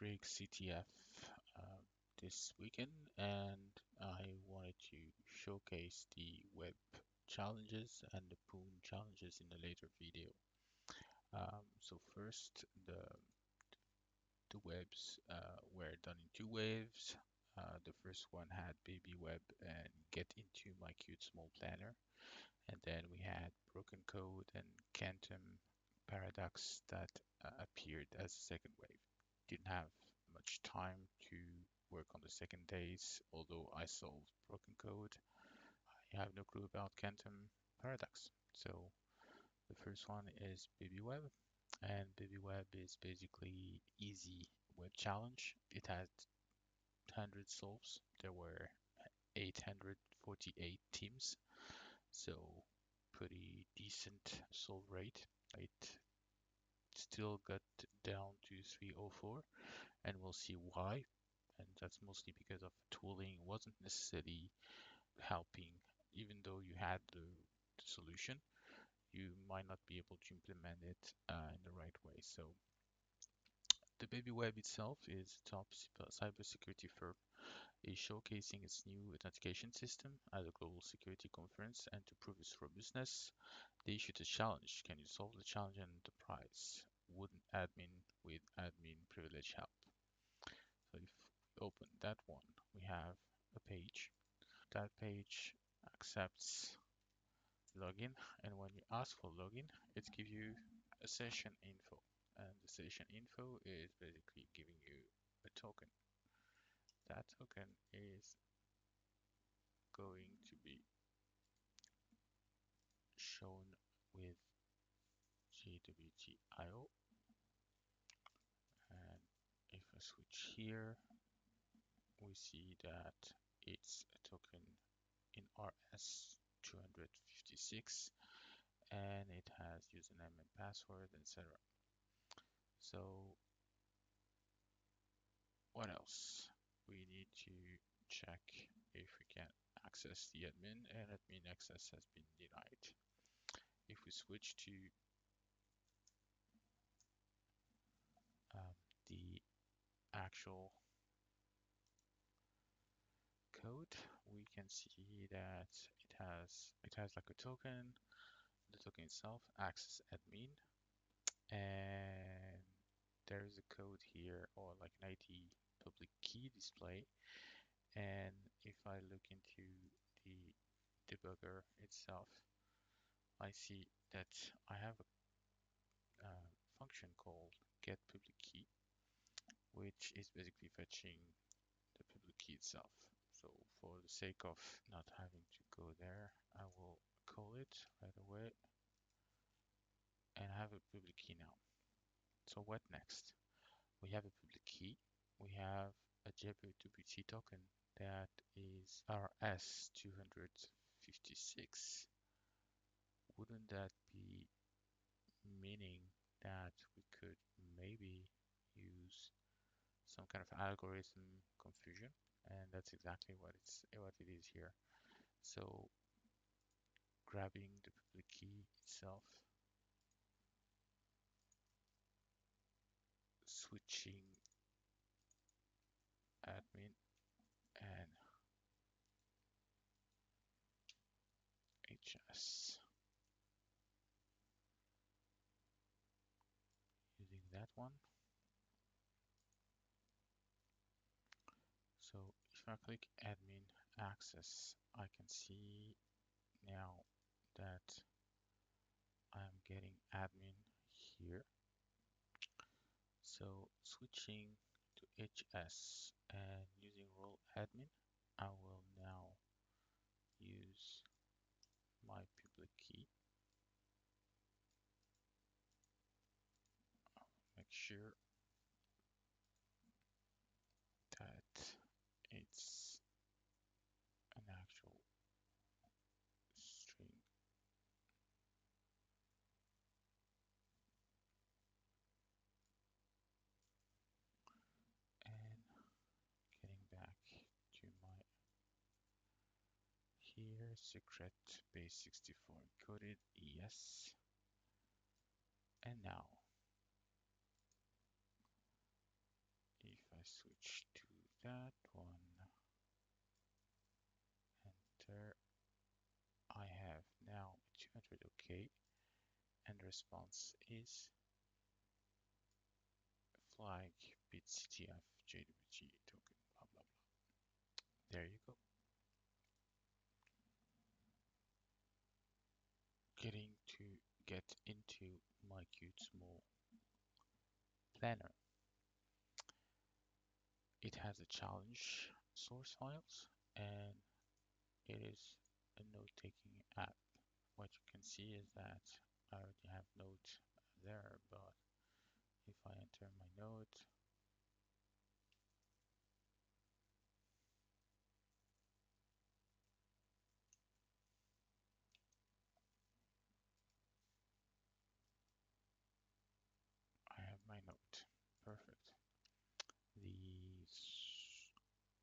BitsKrieg CTF this weekend, and I wanted to showcase the web challenges and the Poon challenges in a later video. So first, the webs were done in two waves. The first one had Baby Web and Get Into My Cute Small Planner, and then we had Broken Code and Quantum Paradox that appeared as a second wave. Didn't have much time to work on the second days, although I solved Broken Code. I have no clue about Quantum Paradox. So the first one is Baby Web, and Baby Web is basically easy web challenge. It had 100 solves. There were 848 teams, so pretty decent solve rate. It still got down to 304, and we'll see why. And that's mostly because of tooling wasn't necessarily helping. Even though you had the solution, you might not be able to implement it in the right way. So the Baby Web itself is a top cybersecurity firm, is showcasing its new authentication system at a global security conference, and to prove its robustness, they issued a challenge. Can you solve the challenge and the prize? Wouldn't admin with admin privilege help? So if we open that one, we have a page. That page accepts login, and when you ask for login, it gives you a session info. And the session info is basically giving you a token. That token is going to be shown with JWT.io. And if I switch here, we see that it's a token in RS256, and it has username and password, etc. So what else? We need to check if we can access the admin, and admin access has been denied. If we switch to the actual code, we can see that it has like a token. The token itself access admin, and there is a code here, or like an ID public key display. And if I look into the debugger itself, I see that I have a function called get public key, which is basically fetching the public key itself. So for the sake of not having to go there, I will call it right away and have a public key now. So what next? We have a public key. We have a JWT token that is RS256. Wouldn't that be meaning that we could maybe use some kind of algorithm confusion? And that's exactly what it is here. So grabbing the public key itself, switching admin and HS, using that one. So if I click admin access, I can see now that I'm getting admin here. So switching to HS and using role admin, I will now use my public key. Make sure that it's an actual string. And getting back to my here, secret base 64 encoded, yes. And now, if switch to that one. Enter. I have now 200 OK, and response is flag BitsKrieg CTF JWT token, blah blah blah. There you go. Getting to get into my cute small planner. It has a challenge source files, and it is a note-taking app. What you can see is that I already have note there, but if I enter my note, I have my note. Perfect. The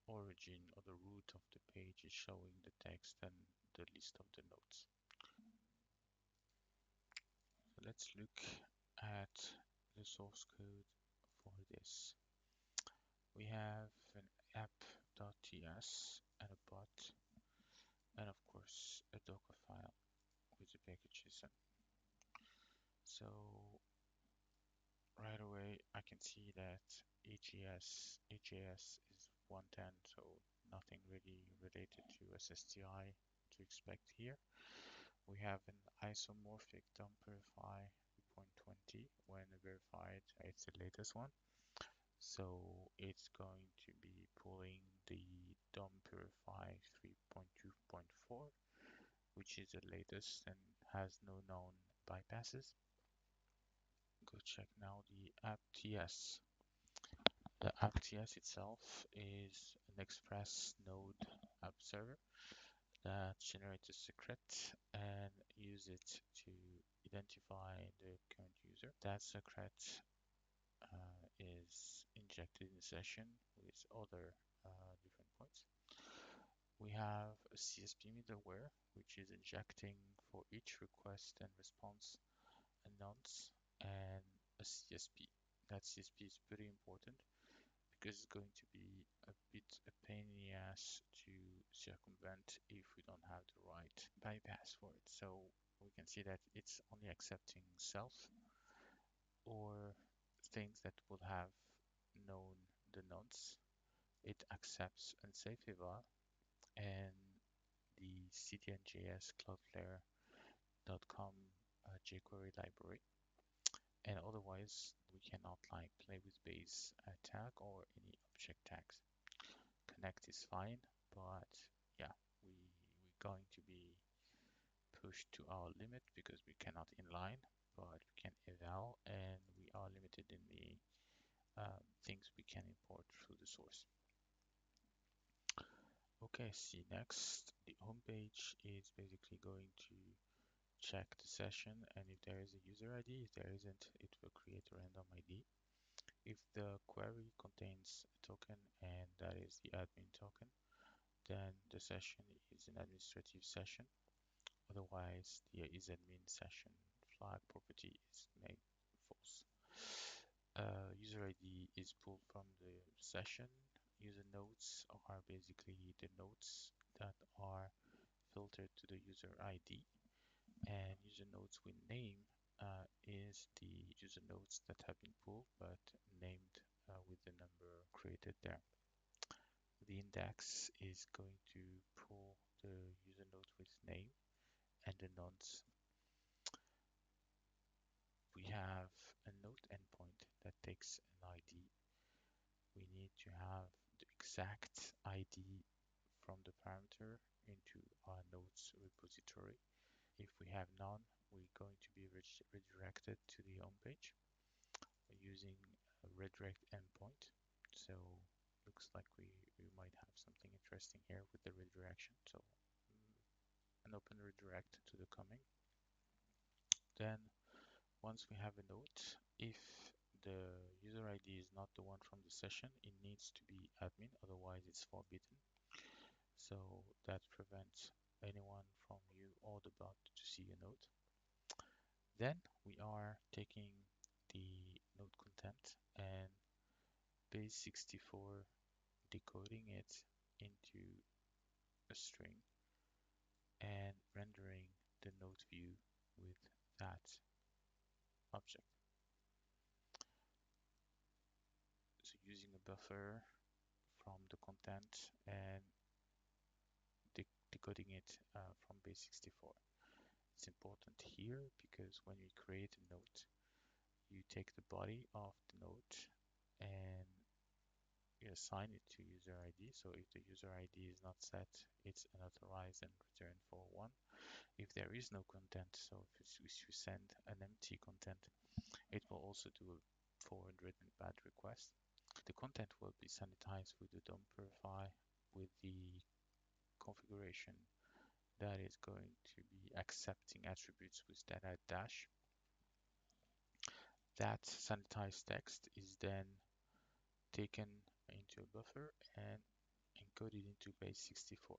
origin or the root of the page is showing the text and the list of the notes. So let's look at the source code for this. We have an app.ts and a bot, and of course a Docker file with the packages. So right away I can see that AJS is 110, so nothing really related to SSTI to expect here. We have an isomorphic dump verify 3.20 when verified, it's the latest one. So it's going to be pulling the dump verify 3.2.4, which is the latest and has no known bypasses. Go check now the AppTS. The AppTS itself is an Express node app server that generates a secret and use it to identify the current user. That secret is injected in the session with other different points. We have a CSP middleware, which is injecting for each request and response a nonce and a CSP. That CSP is pretty important because it's going to be a bit a pain in the ass to circumvent if we don't have the right bypass for it. So we can see that it's only accepting self or things that will have known the nonce. It accepts unsafe eval and the ctnjs cloudflare.com jQuery library. And otherwise, we cannot like play with base tag or any object tags. Connect is fine, but yeah, we're going to be pushed to our limit because we cannot inline, but we can eval, and we are limited in the things we can import through the source. Okay, see next, the home page is basically going to check the session, and if there is a user ID, if there isn't, it will create a random ID. If the query contains a token and that is the admin token, then the session is an administrative session. Otherwise, the isAdmin session flag property is made false. User ID is pulled from the session. User nodes are basically the nodes that are filtered to the user ID, and user nodes with name is the user nodes that have been pulled but named with the number created there. The index is going to pull the user node with name and the nonce. We have a node endpoint that takes an ID. We need to have the exact ID from the parameter into our nodes repository. If we have none, we're going to be redirected to the home page using a redirect endpoint. So looks like we might have something interesting here with the redirection. So an open redirect to the coming. Then once we have a node, if the user ID is not the one from the session, it needs to be admin, otherwise it's forbidden. So that prevents anyone from you or the bot to see a node. Then we are taking the node content and base64 decoding it into a string and rendering the node view with that object. So using a buffer from the content and decoding it from base64. It's important here because when you create a node, you take the body of the node and you assign it to user ID. So if the user ID is not set, it's unauthorized and return for 1. If there is no content, so if you send an empty content, it will also do a forward written bad request. The content will be sanitized with the DOM purify with the configuration that is going to be accepting attributes with data dash. That sanitized text is then taken into a buffer and encoded into base64.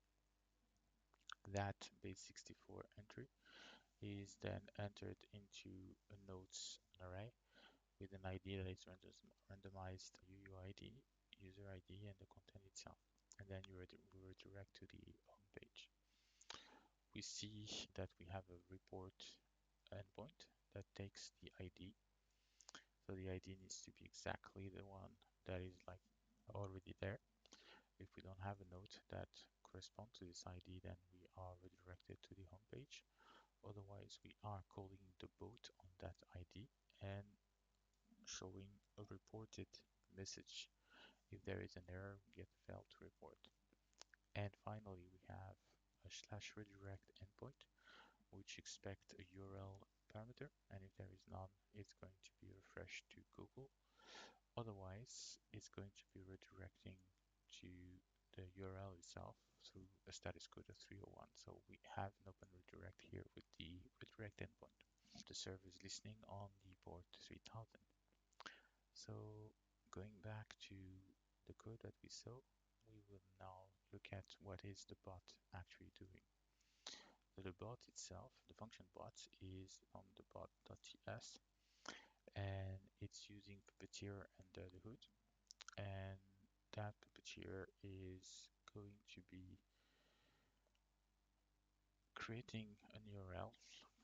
That base64 entry is then entered into a nodes array with an ID that is randomized UUID, user ID, and the content itself. And then we redirect to the home page. We see that we have a report endpoint that takes the ID. So the ID needs to be exactly the one that is like already there. If we don't have a node that corresponds to this ID, then we are redirected to the home page. Otherwise, we are calling the boat on that ID and showing a reported message. If there is an error, we get failed to report. And finally, we have a /redirect endpoint, which expect a URL parameter, and if there is none, it's going to be refreshed to Google. Otherwise, it's going to be redirecting to the URL itself through a status code of 301. So we have an open redirect here with the redirect endpoint. The server is listening on the port 3000. So going back to the code that we saw, we will now look at what is the bot actually doing. So the bot itself, the function bot, is from the bot.ts, and it's using Puppeteer under the hood, and that Puppeteer is going to be creating an URL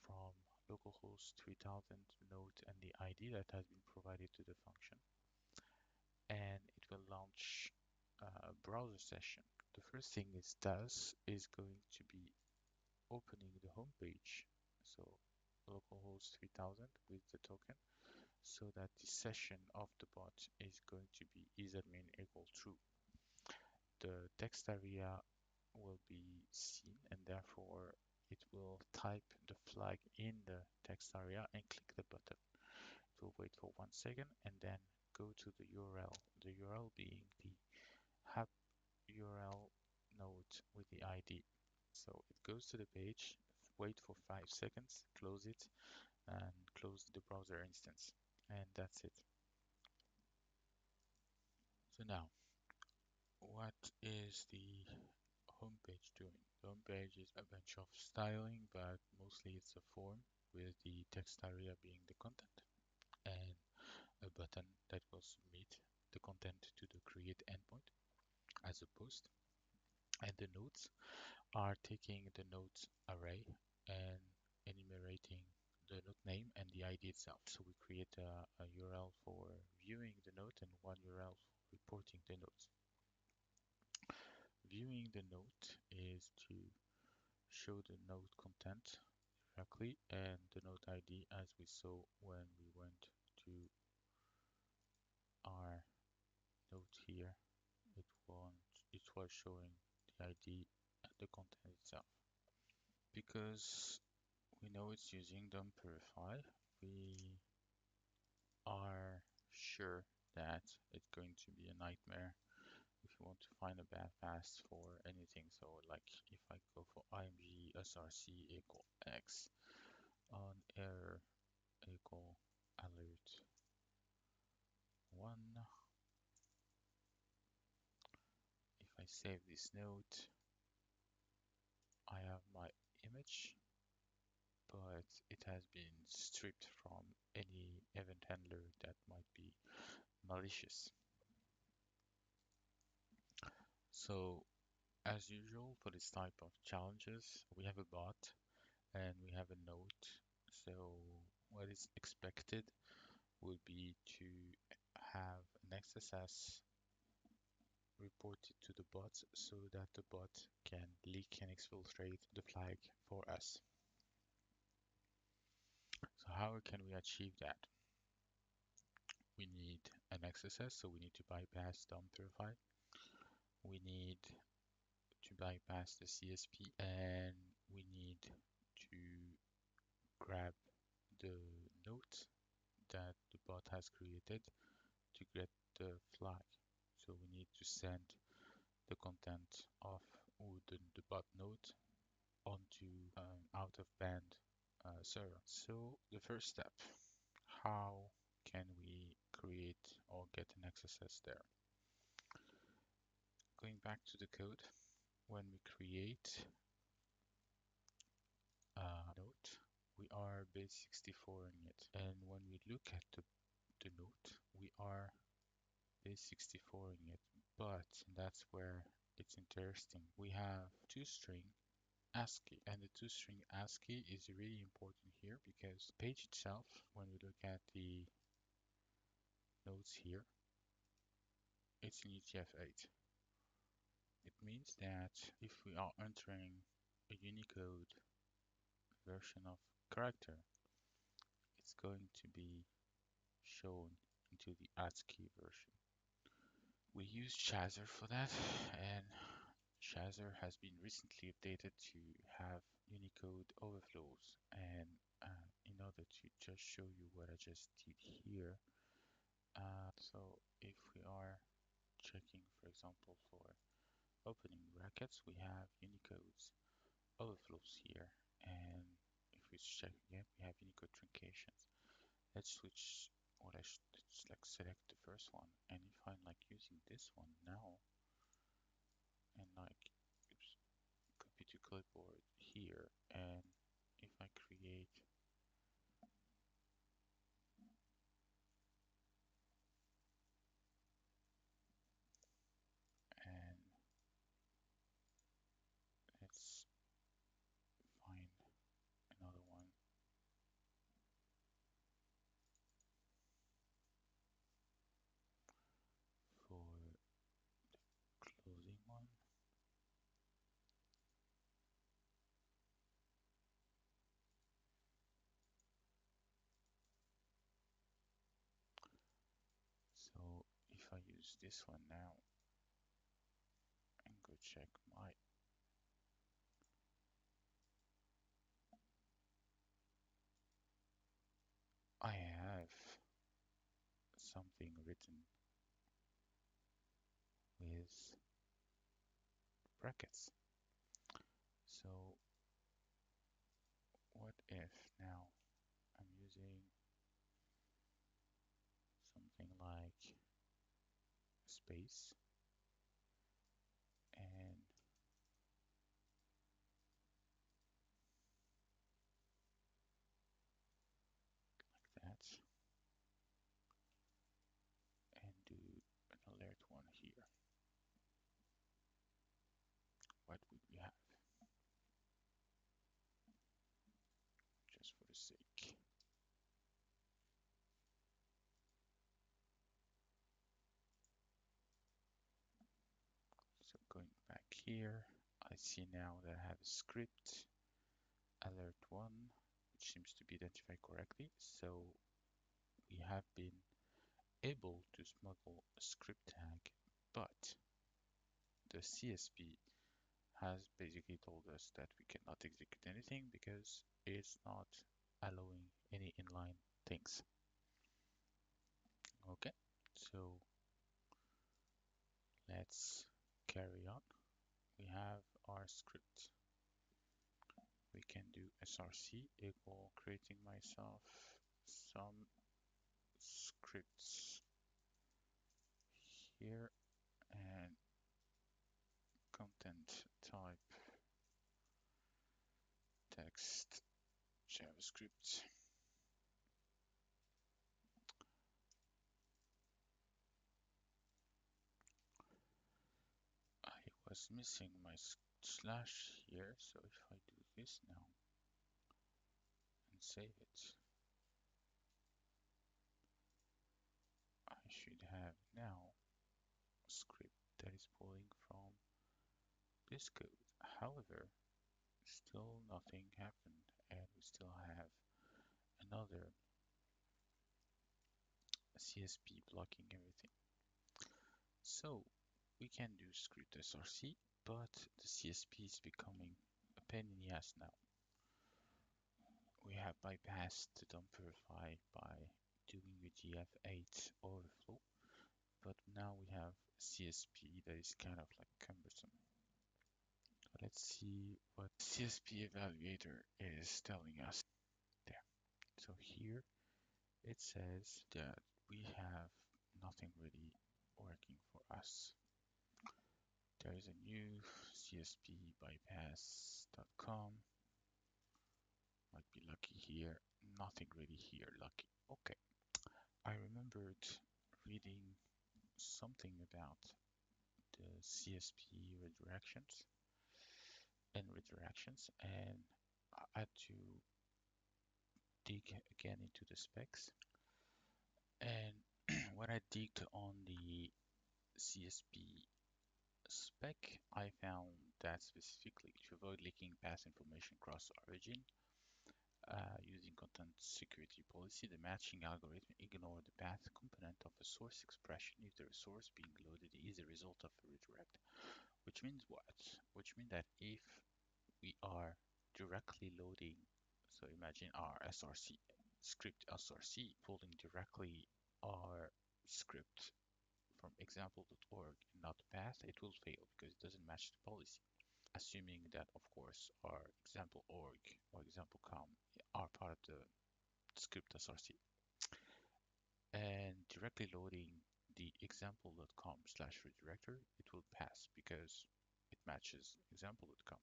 from localhost 3000 node and the ID that has been provided to the function, and it will launch a browser session. The first thing it does is going to be opening the home page, so localhost 3000 with the token, so that the session of the bot is going to be isadmin equal true. The text area will be seen, and therefore it will type the flag in the text area and click the button. It will wait for 1 second and then go to the URL, the URL being the app URL node with the ID. So it goes to the page, wait for 5 seconds, close it, and close the browser instance. And that's it. So now, what is the home page doing? The home page is a bunch of styling, but mostly it's a form with the text area being the content and a button that will submit the content to the create endpoint as a post. And the nodes are taking the nodes array and enumerating the node name and the ID itself. So we create a URL for viewing the node and one URL for reporting the nodes. Viewing the node is to show the node content directly and the node ID as we saw when we went to our node here. It was showing the ID and the content itself. Because we know it's using DOM purify, we are sure that it's going to be a nightmare if you want to find a bad path for anything. So like if I go for img src equal x on error equal alert 1, if I save this node, I have my image, but it has been stripped from any event handler that might be malicious. So as usual for this type of challenges, we have a bot and we have a node. So what is expected would be to have an XSS reported to the bot so that the bot can leak and exfiltrate the flag for us. So how can we achieve that? We need an XSS, so we need to bypass the unverified. We need to bypass the CSP, and we need to grab the node that the bot has created to get the flag. So we need to send the content of the bot node onto out of band server. So the first step, how can we create or get an XSS there? Going back to the code, when we create a node, we are base64ing it. And when we look at the node, we are base64ing it. But that's where it's interesting. We have toString ASCII, and the toString ASCII is really important here because the page itself, when we look at the nodes here, it's in UTF-8. It means that if we are entering a Unicode version of character, it's going to be shown into the ASCII version. We use Chaser for that, and Chaser has been recently updated to have Unicode overflows. And in order to just show you what I just did here, so if we are checking, for example, for opening brackets, we have Unicode's overflows here. And if we check again, we have Unicode truncations. Let's switch, or let's like select the first one. And if I'm like using this one now, and like, oops, copy to clipboard here, and if I create and let's find another one for closing one. So if I use this one now and go check I have something written with brackets. So what if now I'm using something like space and like that, and do an alert one here? What would we have? Just for the sake. So going back here, I see now that I have a script alert one, which seems to be identified correctly. So we have been able to smuggle a script tag, but the CSP has basically told us that we cannot execute anything because it's not allowing any inline things. Okay, so let's carry on. We have our script. We can do src equal creating myself some scripts here and content type text JavaScript. I was missing my slash here, so if I do this now and save it, I should have now a script that is pulling from this code. However, still nothing happened, and we still have another CSP blocking everything. So we can do script SRC, but the CSP is becoming a pain in the ass now. We have bypassed the dump verify by doing UTF-8 overflow, but now we have CSP that is kind of like cumbersome. Let's see what CSP evaluator is telling us there. So here it says that we have nothing really working for us. There is a new CSP bypass.com. Might be lucky here. Nothing really here lucky. Okay. I remembered reading something about the CSP redirections and I had to dig again into the specs. And when I digged on the CSP spec, I found that specifically to avoid leaking path information across origin, using content security policy, the matching algorithm ignores the path component of a source expression if the resource being loaded is a result of a redirect. Which means what? Which means that if we are directly loading, so imagine our SRC script SRC pulling directly our script from example.org and not path, it will fail because it doesn't match the policy. Assuming that, of course, our example.org or example.com are part of the script SRC. And directly loading the example.com slash redirector, it will pass because it matches example.com.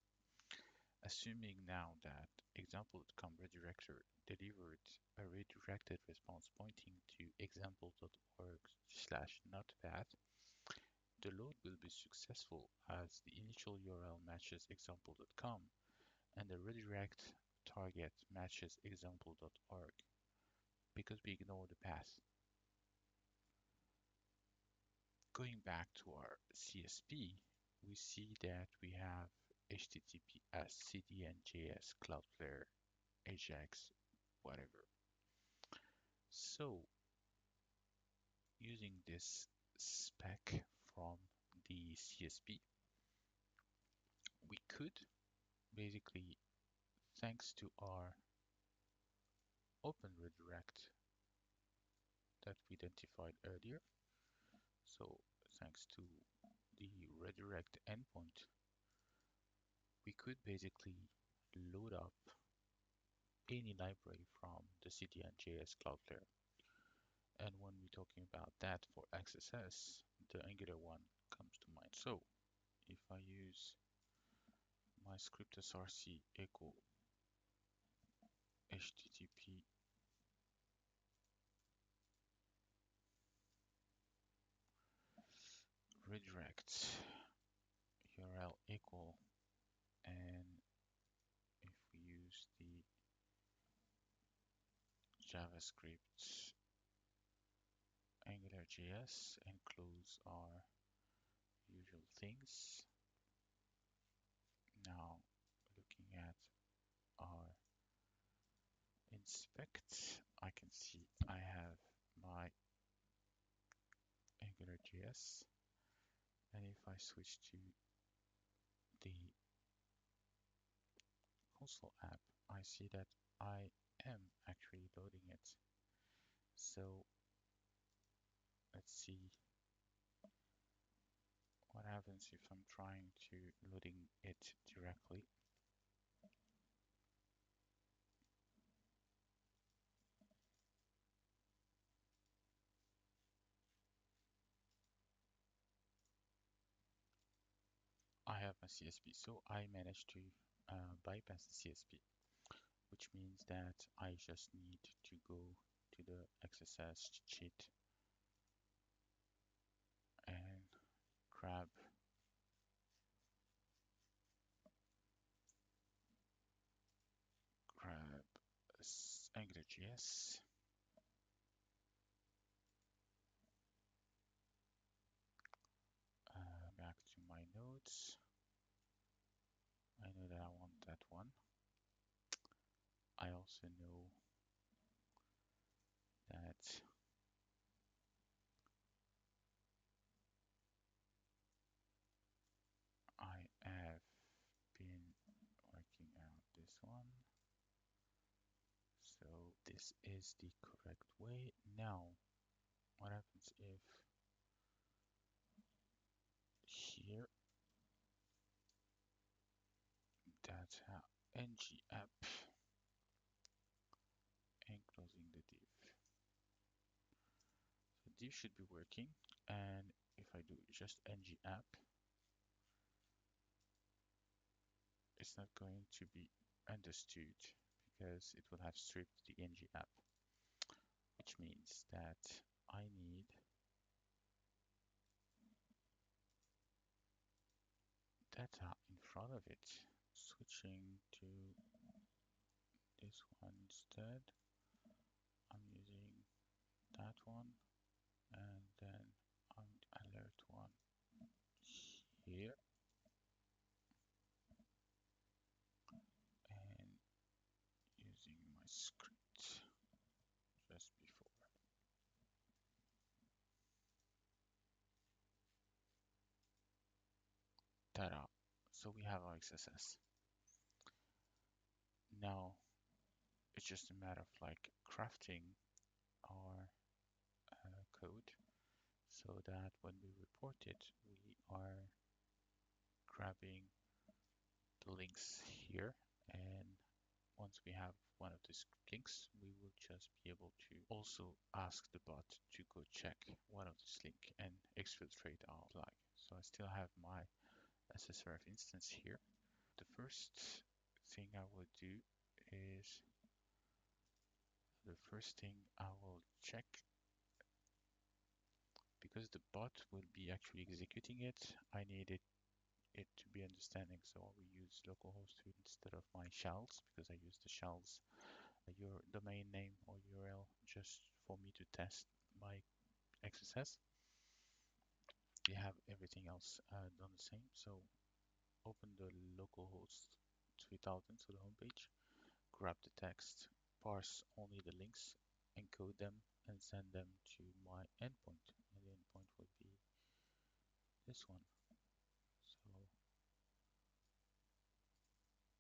Assuming now that example.com redirector delivered a redirected response pointing to example.org slash notpath, the load will be successful as the initial URL matches example.com and the redirect target matches example.org because we ignore the path. Going back to our CSP, we see that we have HTTPS, CDN, Cloudflare, Ajax, whatever. So using this spec from the CSP, we could basically, thanks to our open redirect that we identified earlier, so thanks to the redirect endpoint, we could basically load up any library from the CDN.js Cloudflare. And when we're talking about that for XSS, the Angular one comes to mind. So if I use my script src echo http redirect URL equal, and if we use the JavaScript AngularJS and close our usual things. Now looking at our inspect, I can see I have my AngularJS, and if I switch to the console app, I see that I am actually loading it. So let's see what happens if I'm trying to loading it directly. I have my CSP, so I managed to bypass the CSP, which means that I just need to go to the XSS cheat and grab AngularJS. Back to my nodes. I know that I want that one. I also know that I have been working out this one. So this is the correct way. Now, what happens if here that's how ng app and closing the div. So div should be working, and if I do just ng app, it's not going to be understood because it will have stripped the ng app, which means that I need data in front of it. Switching to this one instead, I'm using that one, and then I'm alert one here, and using my script just before. Ta-da! So we have our XSS. Now it's just a matter of like crafting our code so that when we report it, we are grabbing the links here, and once we have one of these links, we will just be able to also ask the bot to go check one of this link and exfiltrate our flag. So I still have my SSRF instance here. The first thing I will do is I will check, because the bot will be actually executing it, I needed it to be understanding, so we use localhost instead of my shells, because I use the shells your domain name or URL just for me to test my XSS. We have everything else done the same, so open the localhost 3000, so the homepage, grab the text, parse only the links, encode them, and send them to my endpoint, and the endpoint will be this one. So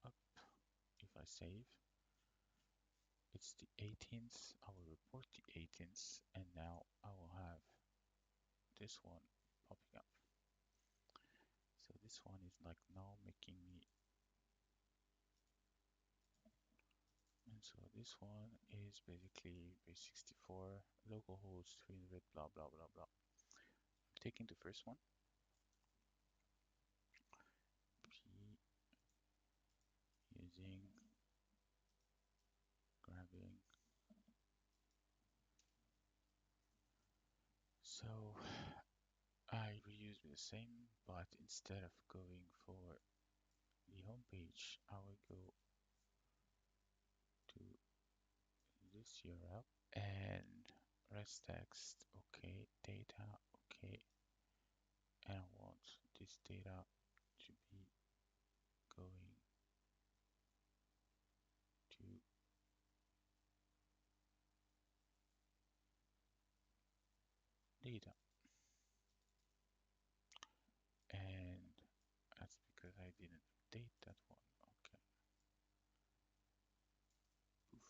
up, if I save, it's the 18th, I will report the 18th, and now I will have this one popping up. So this one is like now making me, and so this one is basically base64 localhost 300 blah blah blah blah. I'm taking the first one, using, grabbing. So I reuse the same, but instead of going for the home page, I will go to this URL and rest text, okay, data, okay, and I want this data to be going to data, and that's because I didn't update that one. Okay. Oof.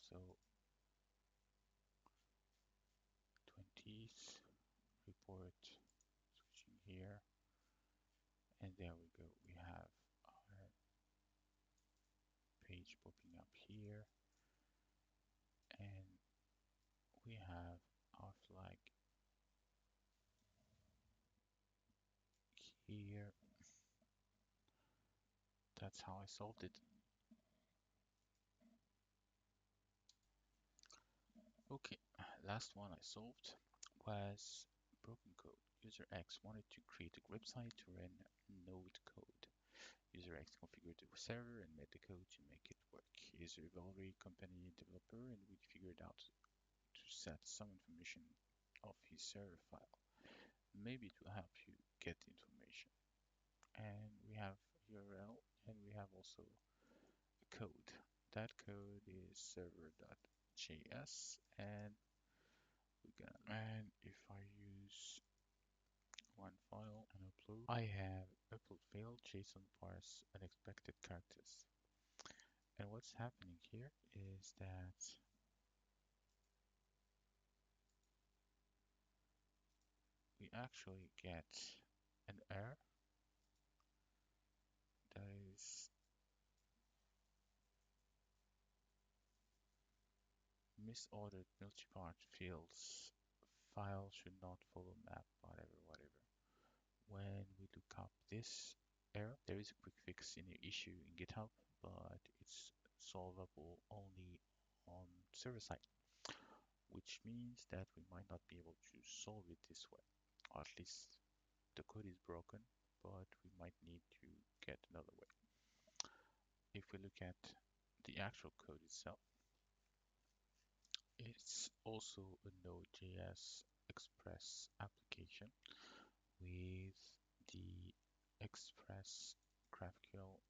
So 20th report, switching here, and there we go. We have our page popping up here, and we have our flag here. That's how I solved it. Okay, last one I solved was broken code. User X wanted to create a website to run node code. User X configured the server and made the code to make it work. User Valry company developer, and we figured out to set some information of his server file. Maybe it will help you get information. And we have URL, and we have also a code. That code is server.js, and if I use one file and upload, I have upload failed JSON parse unexpected characters. And what's happening here is that we actually get an error that is misordered multi-part fields. File should not follow map, whatever. When we look up this error, there is a quick fix in the issue in GitHub, but it's solvable only on server side, which means that we might not be able to solve it this way. Or at least the code is broken, but we might need to get another way. If we look at the actual code itself, it's also a Node.js Express application with the Express GraphQL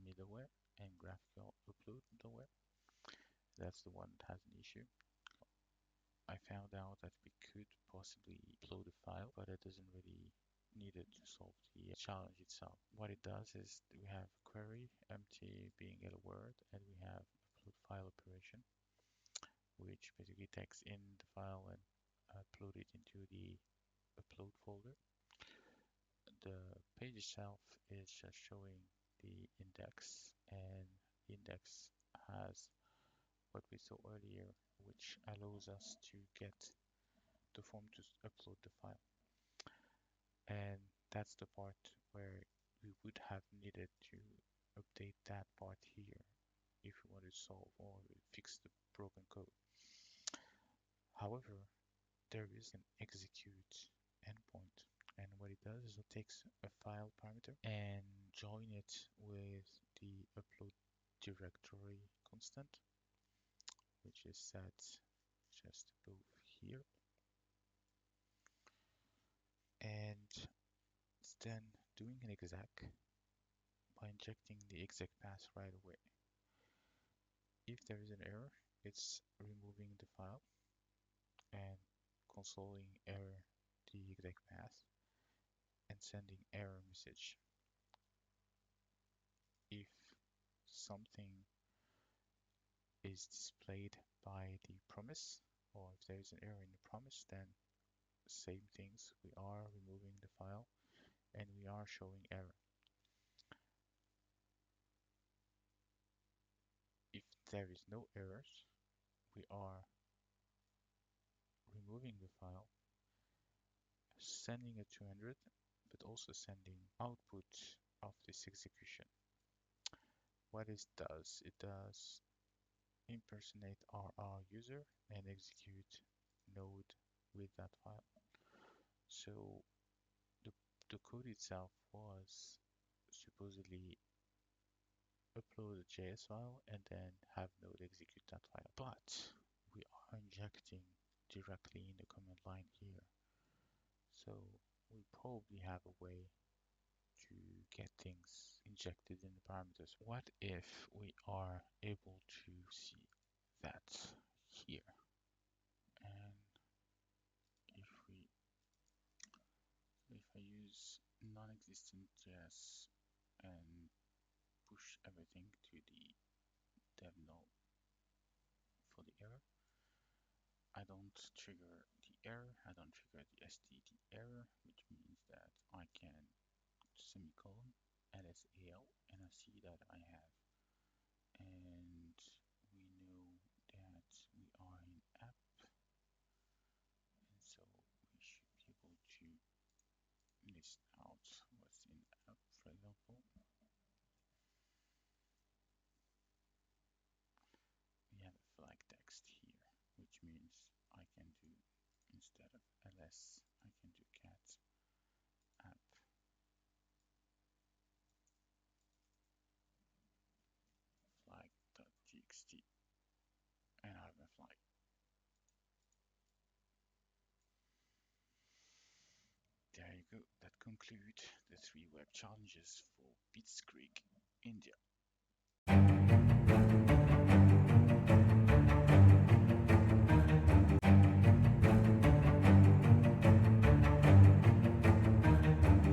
middleware and GraphQL upload middleware. That's the one that has an issue. I found out that we could possibly upload a file, but it doesn't really need it to solve the challenge itself. What it does is we have query empty being a word, and we have upload file operation, which basically takes in the file and upload it into the upload folder. The page itself is just showing the index, and the index has what we saw earlier, which allows us to get the form to upload the file. And that's the part where we would have needed to update that part here if we want to solve or fix the broken code. However, there is an execute endpoint, and what it does is it takes a file parameter and join it with the upload directory constant, which is set just above here, and it's then doing an exec by injecting the exec path right away. If there is an error, it's removing the file and consoling error the exec path and sending error message. If something is displayed by the promise, or if there is an error in the promise, then same things, we are removing the file and we are showing error. If there is no errors, we are removing the file, sending a 200, but also sending output of this execution. What it does impersonate our user and execute node with that file. So the code itself was supposedly upload a JS file and then have node execute that file. But we are injecting directly in the command line here. So we probably have a way to get things injected in the parameters. What if we are able to see that here? And if I use non-existent JS and push everything to the dev null for the error, I don't trigger the error, I don't trigger the std error, which means that I can semicolon lsal and I see that I have, and we know that we are in app, and so we should be able to list out what's in app. For example, we have a flag text here, which means I can do, instead of ls, I can do cat app you go. That concludes the 3 web challenges for BitsKrieg India.